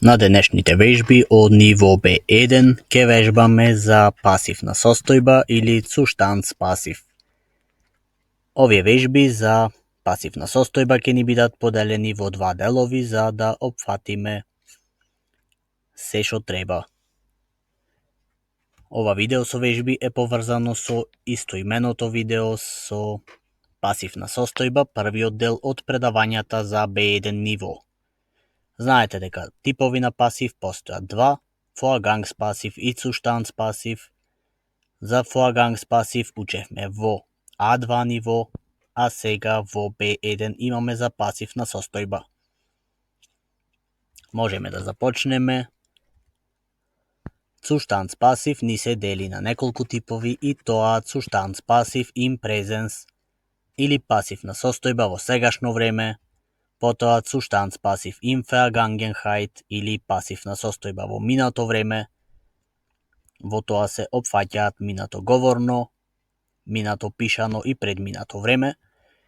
На денешните вежби од ниво B1 ќе вежбаме за пасивна состојба или цуштанц пасив. Овие вежби за пасивна состојба ќе ни бидат поделени во два делови за да опфатиме се што треба. Ова видео со вежби е поврзано со истоименото видео со пасивна состојба, првиот дел од предавањата за B1 ниво. Знаете дека типови на пасив постојат два, фоаганс пасив и цуштанц пасив. За фоаганс пасив учевме во А2 ниво, а сега во B1 имаме за пасивна состојба. Можеме да започнеме. Цуштанц пасив ни се дели на неколку типови и тоа цуштанц пасив in presens или пасивна состојба во сегашно време, потоа цуштанц пасив in Vergangenheit или пасивна состојба во минато време. Во тоа се опфаќаат минато говорно, минато пишано и предминато време,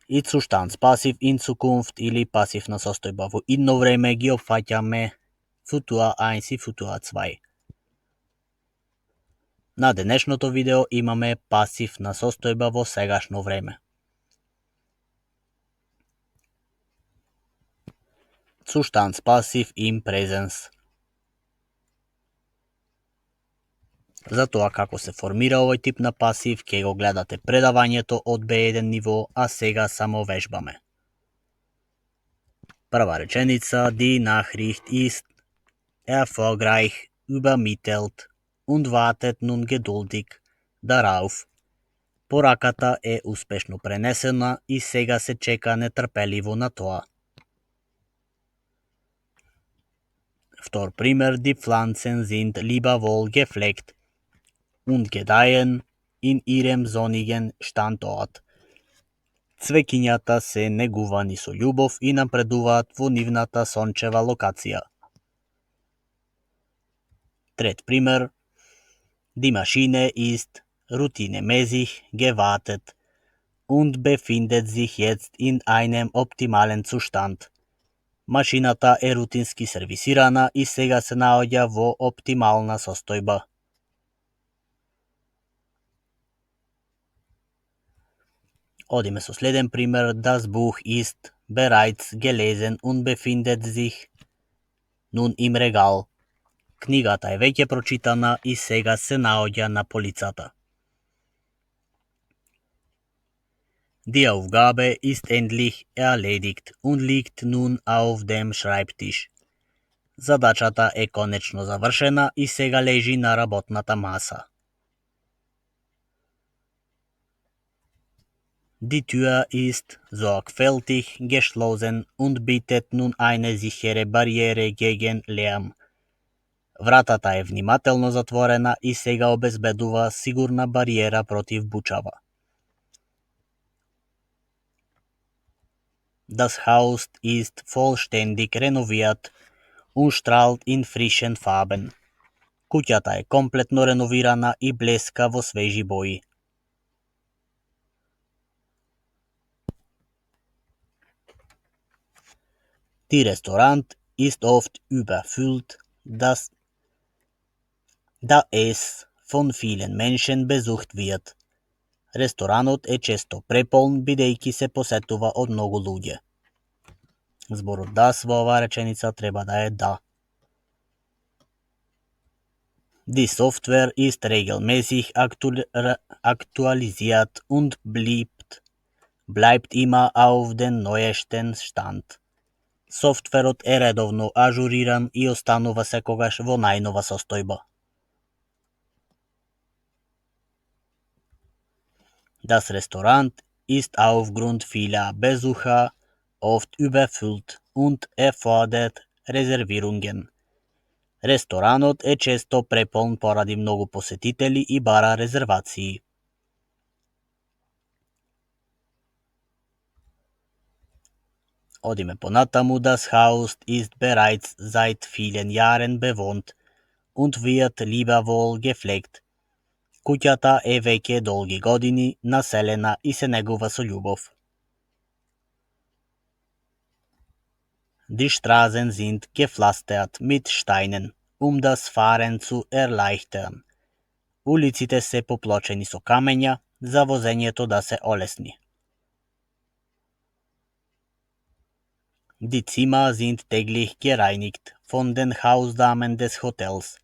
и цуштанц пасив in Zukunft или пасивна состојба во идно време ги опфаќаме Futur 1 и Futur 2. На денешното видео имаме пасивна состојба во сегашно време. Цуштанц пасив in presens. За тоа како се формира овој тип на пасив, ќе го гледате предавањето од B1 ниво, а сега само вежбаме. Прва реченица: Die Nachricht ist erfolgreich übermittelt und wartet nun geduldig darauf. Пораката е успешно пренесена и сега се чека нетрпеливо на тоа. Втор пример: Die Pflanzen sind liebevoll gepflegt und gedeihen in ihrem sonnigen Standort. Цвеќињата се негувани со љубов и напредуваат во нивната сончева локација. Трет пример: Die Maschine ist routinemäßig gewartet und befindet sich jetzt in einem optimalen Zustand. Машината е рутински сервисирана и сега се наоѓа во оптимална состојба. Одиме со следен пример: Das Buch ist bereits gelesen und befindet sich nun im Regal. Книгата е веќе прочитана и сега се наоѓа на полицата. Die Aufgabe ist endlich erledigt und liegt nun auf dem Schreibtisch. Задачата е конечно завршена и сега лежи на работната маса. Die Tür ist sorgfältig geschlossen und bietet nun eine sichere Barriere gegen Lärm. Вратата е внимателно затворена и сега обезбедува сигурна бариера против бучава. Das Haus ist vollständig renoviert und strahlt in frischen Farben. Куќата е комплетно реновирана и блеска во свежи бои. Die Restaurant ist oft überfüllt, da es von vielen Menschen besucht wird. Ресторанот е често преполн, бидејќи се посетува од многу луѓе. Зборот das во оваа реченица треба да е да. Die Software ist regelmäßig aktualisiert und bleibt immer auf den neuesten Stand. Софтверот е редовно ажуриран и останува секогаш во најнова состојба. Das Restaurant ist aufgrund vieler Besucher oft überfüllt und erfordert Reservierungen. Ресторанот е често преполн поради многу посетители и бара резервации. Одиме понатаму. Das Haus ist bereits seit vielen Jahren bewohnt und wird liebevoll gepflegt. Куќата е веќе долги години населена и се негува со љубов. Die Straßen sind gepflastert mit Steinen, das Fahren zu erleichtern. Ulicите се поплочени со камења за возењето да се олесни. Die Zimmer sind täglich gereinigt von den Hausdamen des Hotels.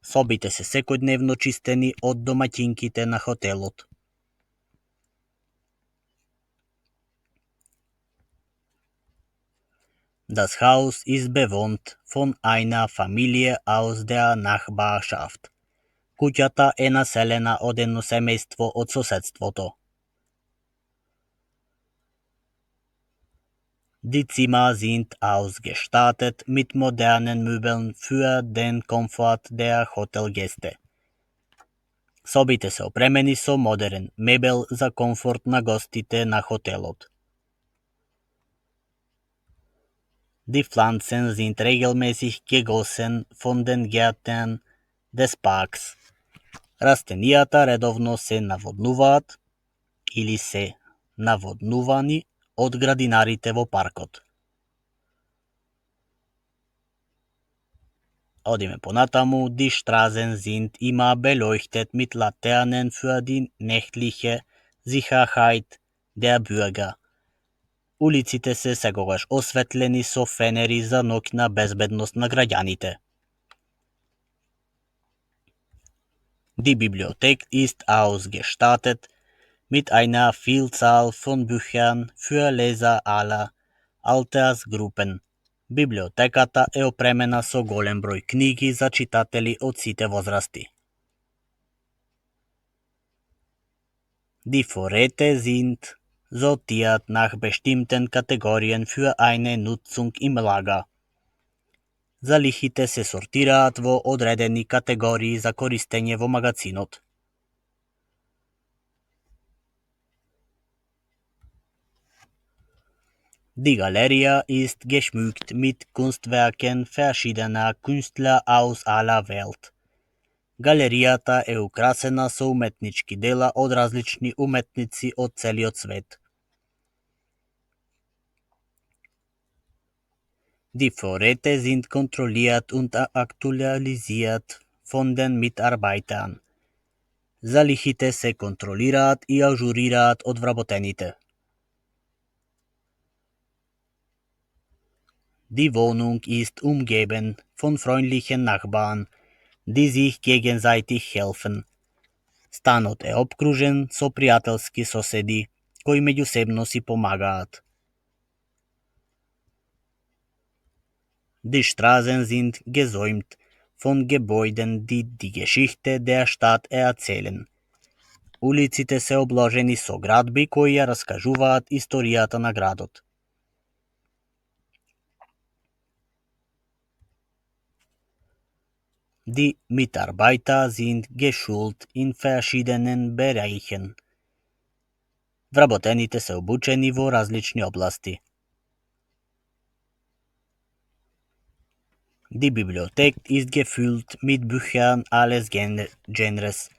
Собите се секојдневно чистени од домаќинките на хотелот. Das Haus ist bewohnt von einer Familie aus der Nachbarschaft. Куќата е населена од едно семејство од соседството. Die Zimmer sind ausgestattet mit modernen Möbeln für den Komfort der Hotelgäste. Собите се опремени со модерен мебел за комфорт на гостите на хотелот. Die Pflanzen sind regelmäßig gegossen von den Gärtnern des Parks. Растенијата редовно се наводнуваат или се наводнувани од градинарите во паркот. Одиме понатаму, die Straßen sind immer beleuchtet mit Laternen für die nächtliche Sicherheit der Bürger. Улиците се секогаш осветлени со фенери за ноќна безбедност на граѓаните. Die Bibliothek ist ausgestattet mit einer Vielzahl von Büchern für Leser aller Altersgruppen. Библиотеката е опремена со голем број книги за читатели од сите возрасти. Die Vorräte sind sortiert nach bestimmten Kategorien für eine Nutzung im Lager. Залихите се сортираат во одредени категории за користење во магацинот. Die Galerie ist geschmückt mit Kunstwerken verschiedener Künstler aus aller Welt. Галеријата е украсена со уметнички дела од различни уметници од целиот свет. Die Vorräte sind kontrolliert und aktualisiert von den Mitarbeitern. Залихите се контролираат и ажурираат од вработените. Die Wohnung ist umgeben von freundlichen Nachbarn, die sich gegenseitig helfen. Станот е обкружен со пријателски соседи, кои меѓусебно си помагаат. Die Straßen sind gesäumt von Gebäuden, die die Geschichte der Stadt erzählen. Улиците се обложени со градби кои ја раскажуваат историјата на градот. Die Mitarbeiter sind geschult in verschiedenen Bereichen. Вработените се обучени во различни области. Die Bibliothek ist gefüllt mit Büchern alles Genres,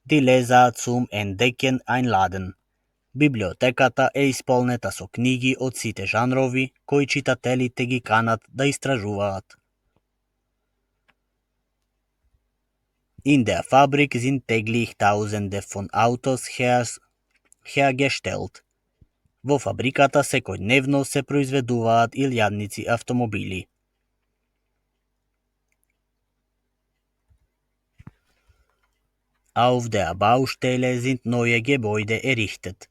die Leser zum Entdecken einladen. Библиотеката е исполнета со книги од сите жанрови, кои читателите ги канат да истражуваат. In der Fabrik sind täglich Tausende von Autos hergestellt. Во фабриката секојдневно се произведуваат илјадници автомобили. Auf der Baustelle sind neue Gebäude errichtet.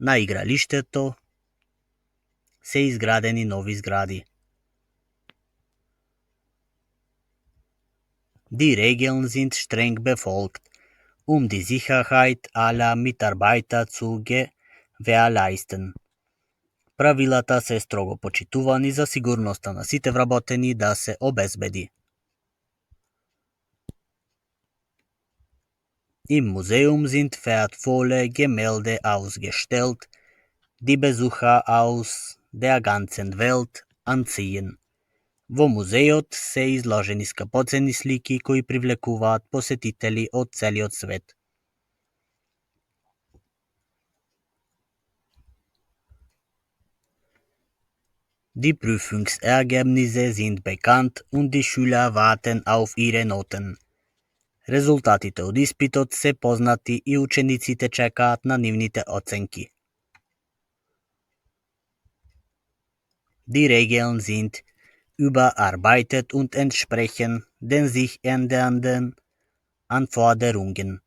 На игралиштето се изградени нови згради. Die Regeln sind streng befolgt, die Sicherheit aller Mitarbeiter zu gewährleisten. Правилата се строго почитувани за сигурноста на сите вработени да се обезбеди. Im Museum sind wertvolle Gemälde ausgestellt, die Besucher aus der ganzen Welt anziehen. Во музеот се изложени скапоцени слики кои привлекуваат посетители од целиот свет. Die Prüfungsergebnisse sind bekannt und die Schüler warten auf ihre Noten. Резултатите од испитот се познати и учениците чекаат на нивните оценки. Die Regeln sind überarbeitet und entsprechen den sich ändernden Anforderungen.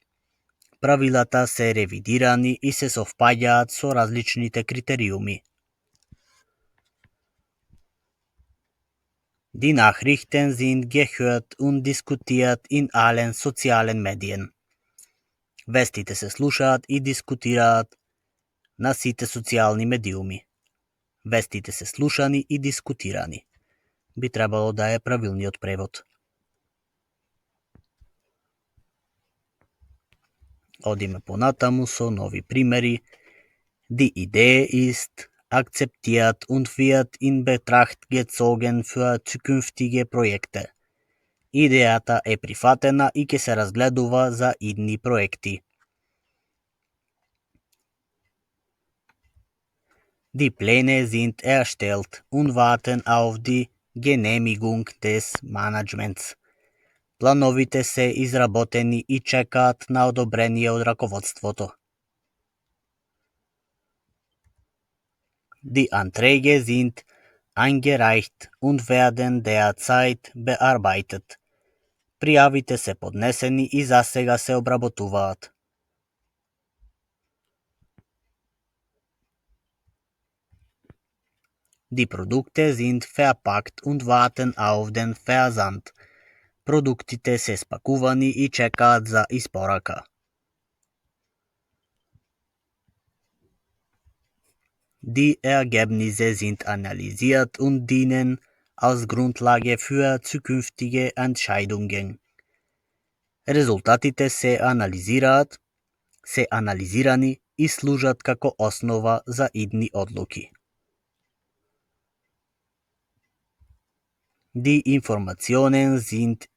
Правилата се ревидирани и се совпаѓаат со различните критериуми. Die Nachrichten sind gehört und diskutiert in allen sozialen Medien. Вестите се слушаат и дискутираат на сите социјални медиуми. Вестите се слушани и дискутирани. Би требало да е правилниот превод. Одиме понатаму со нови примери. Die Idee ist akzeptiert und wird in Betracht gezogen für zukünftige Projekte. Идејата е прифатена и ќе се разгледува за идни проекти. Die Pläne sind erstellt und warten auf die Genehmigung des Managements. Плановите се изработени и чекаат на одобрение од раководството. Die Anträge sind eingereicht und werden derzeit bearbeitet. Пријавите се поднесени и засега се обработуваат. Die Produkte sind verpackt und warten auf den Versand. Продуктите се спакувани и чекаат за испорака. Die Ergebnisse sind analysiert und dienen als Grundlage für zukünftige Entscheidungen. Резултатите се анализирани и служат како основа за идни одлуки. Die Informationen sind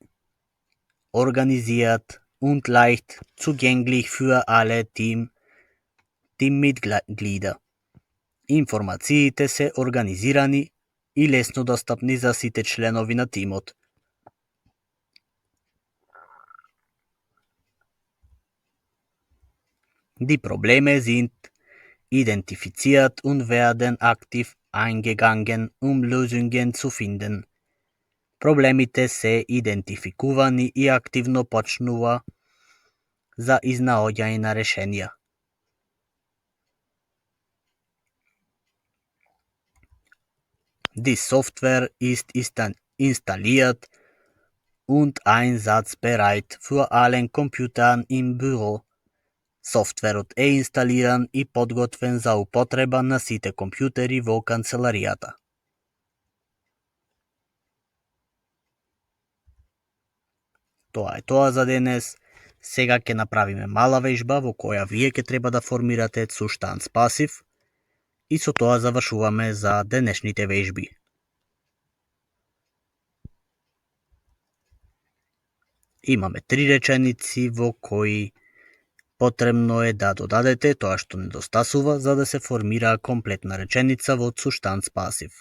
organisiert und leicht zugänglich für alle Teammitglieder. Информациите се организирани и лесно достапни за сите членови на тимот. Die Probleme sind identifiziert und werden aktiv eingegangen, Lösungen zu finden. Проблемите се идентификувани и активно почнува за изнаоѓање на решенија. Die Software ist installiert und einsatzbereit für allen Computern im Büro. Софтверот е инсталиран и подготвен за употреба на сите компјутери во канцеларијата. Тоа е тоа за денес. Сега ќе направиме мала вежба во која вие ќе треба да формирате суштанц пасив и со тоа завршуваме за денешните вежби. Имаме 3 реченици во кои потребно е да додадете тоа што недостасува за да се формира комплетна реченица во суштанц пасив.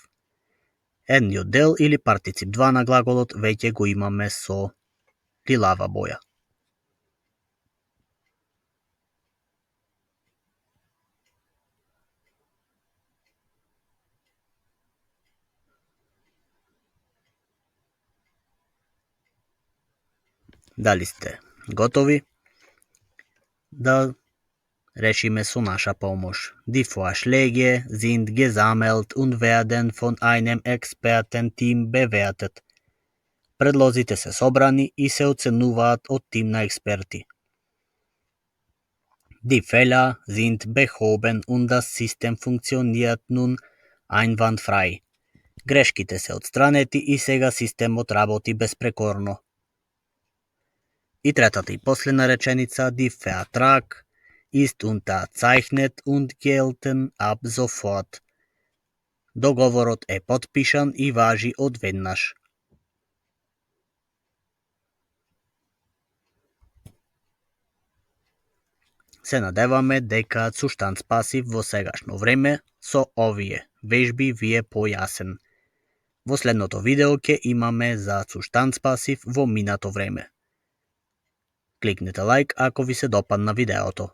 Едниот дел или партицип 2 на глаголот веќе го имаме со лилава боја. Дали сте готови да решиме со наша помош? Die Vorschläge sind gesammelt und werden von einem Expertenteam bewertet. Предлозите се собрани и се оценуваат од тим на експерти. Die Fehler sind behoben und das System funktioniert nun einwandfrei. Грешките се отстранети и сега системот работи безпрекорно. И третата и последна реченица, die Vertrag ist unterzeichnet und gelten ab sofort. Договорот е потпишан и важи одведнаш. Се надеваме дека суштанц пасив во сегашно време со овие вежби ви е појасен. Во следното видео ќе имаме за суштанц пасив во минато време. Кликнете лайк ако ви се допадна видеото.